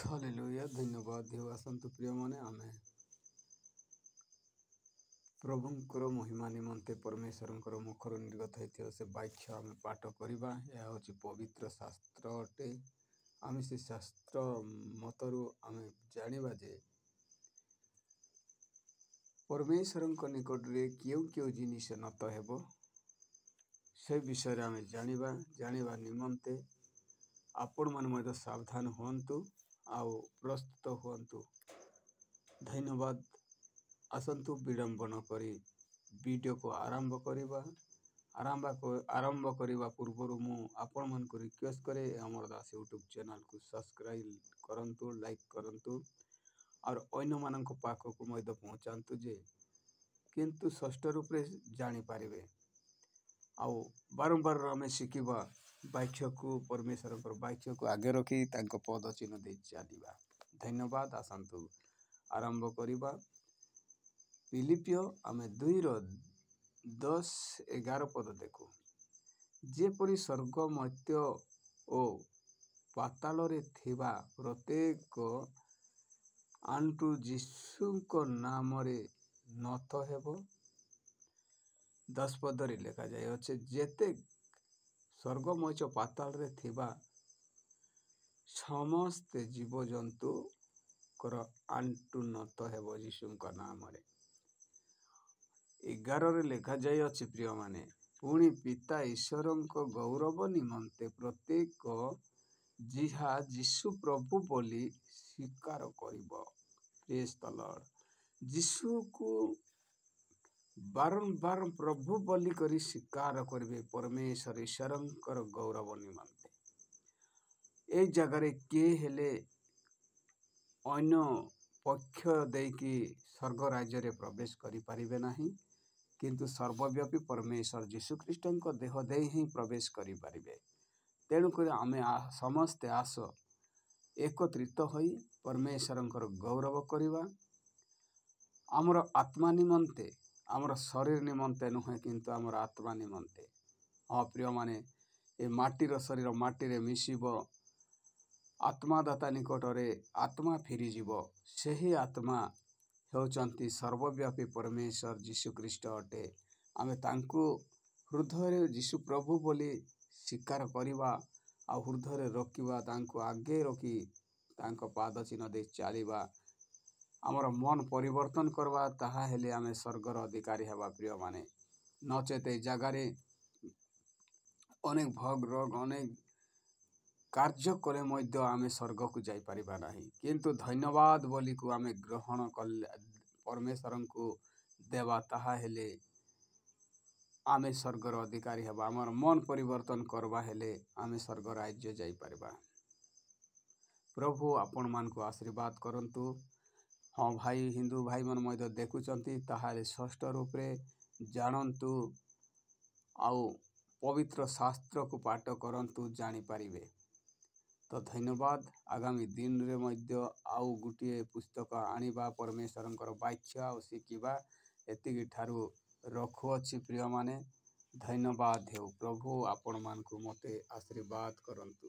Hallelujah धन्यवाद देव आसतु प्रिय माने आमे प्रभुंकर महिमा निमंते परमेश्वर मुखर निर्गत होता से वाक्य आम पाठ करवा। यह हूँ पवित्र शास्त्र अटे। आम से शास्त्र मतरु आम जानिबा जे परमेश्वर निकट रे क्यों जिनिस नत हेबो से विषय आम जानिबा निमंते आपण मन सावधान हुंतु आउ प्रस्तुत हुंतु। धन्यवाद। आसंतु विडंबन करी वीडियो को आरंभ करवा। आरंभ करने पूर्व मु आपण मन को रिक्वेस्ट करे अमर दास यूट्यूब चैनल को सब्सक्राइब करंतु, लाइक करंतु और अन्य मानक पाख को मध्य पहुंचातु जे किंतु षष्ठ रूप से जानी पारिबे। आउ बारंबार आम शिखा वाक्य को परमेश्वर वाक्य को आगे रखी पद चिन्ह दे चलवा। धन्यवाद। आसंतु आरंभ करवा। फिलिपियो आम 2:10-11 पद देखु। जेपरी स्वर्ग मर्त्य ओ पाताल रे थिबा प्रत्येक आंटू यीशु नाम रे नत हेबो। 10 पद रे लिखा जाय अच्छे जेते स्वर्ग मर्त्य पाताल रे थिबा समस्त जीव जंतु कर आंटू नत हेबो यीशु नाम रे। 11 रे लिखा जाय अच्छे प्रिय माने पुणी पिता ईश्वर गौरव निमंते प्रत्येक जिहा यीशु प्रभु बोली स्वीकार करिबो। Praise the Lord. यीशु को बारंबार प्रभु बोली करी स्वीकार करिवे परमेश्वर ईश्वर गौरव निमंते। ए जगह के हेले अन्य पक्ष देकी स्वर्ग राज्य रे प्रवेश करि परिबे नाही, किंतु सर्वव्यापी परमेश्वर यीशु ख्रीष्ट देह दे ही प्रवेश करि परिबे। तेणुक आमे समस्ते आस एकत्रित होई परमेश्वर गौरव करिवा। आमर आत्मा निमंते, आमर शरीर निमंते नुहे किंतु आमर आत्मा निमंते। हाँ प्रिय माने ए माटीर शरीर माटी रे मिसिबो। आत्मादाता निकटरे आत्मा फेरी जीवो। सही आत्मा होचंती सर्वव्यापी परमेश्वर यीशु ख्रीष्ट अटे। आमे तांको हृदय यीशु प्रभु बोली स्वीकार करिवा आ हृदय रखिवा, तांको आगे रखी तांको पाद चिन्ह दे चलिवा। आमर मन परिवर्तन करवा, ताहा हेले आमे स्वर्गर अधिकारी हेबा प्रिय माने। नचेते जगार अनेक भोग रोग अनेक कार्य कले मध्य आमे स्वर्ग को जाई परिबा नाही, किंतु धन्यवाद बोली को आमे ग्रहण कले परमेश्वर को देवा, ताहा हेले आमे स्वर्गर अधिकारी हेबा। आमर मन परिवर्तन करवा हेले आमे स्वर्ग राज्य जाई परिबा। प्रभु आपण मान को आशीर्वाद करंतु। हाँ भाई हिंदू भाई मन मध्य देखुचंती ताहाले षष्ठ रूप रे जानंतु आउ पवित्र शास्त्र को पाठ करंतु जानी पारिबे। तो धन्यवाद। आगामी दिन रे मध्य आउ गुटिए पुस्तक आनिबा परमेश्वर वाक्य आ शिखिबा एतिकी ठारू रखुअछि प्रिय माने। धन्यवाद हेउ। प्रभु आपण मान को मते आशीर्वाद करंतु।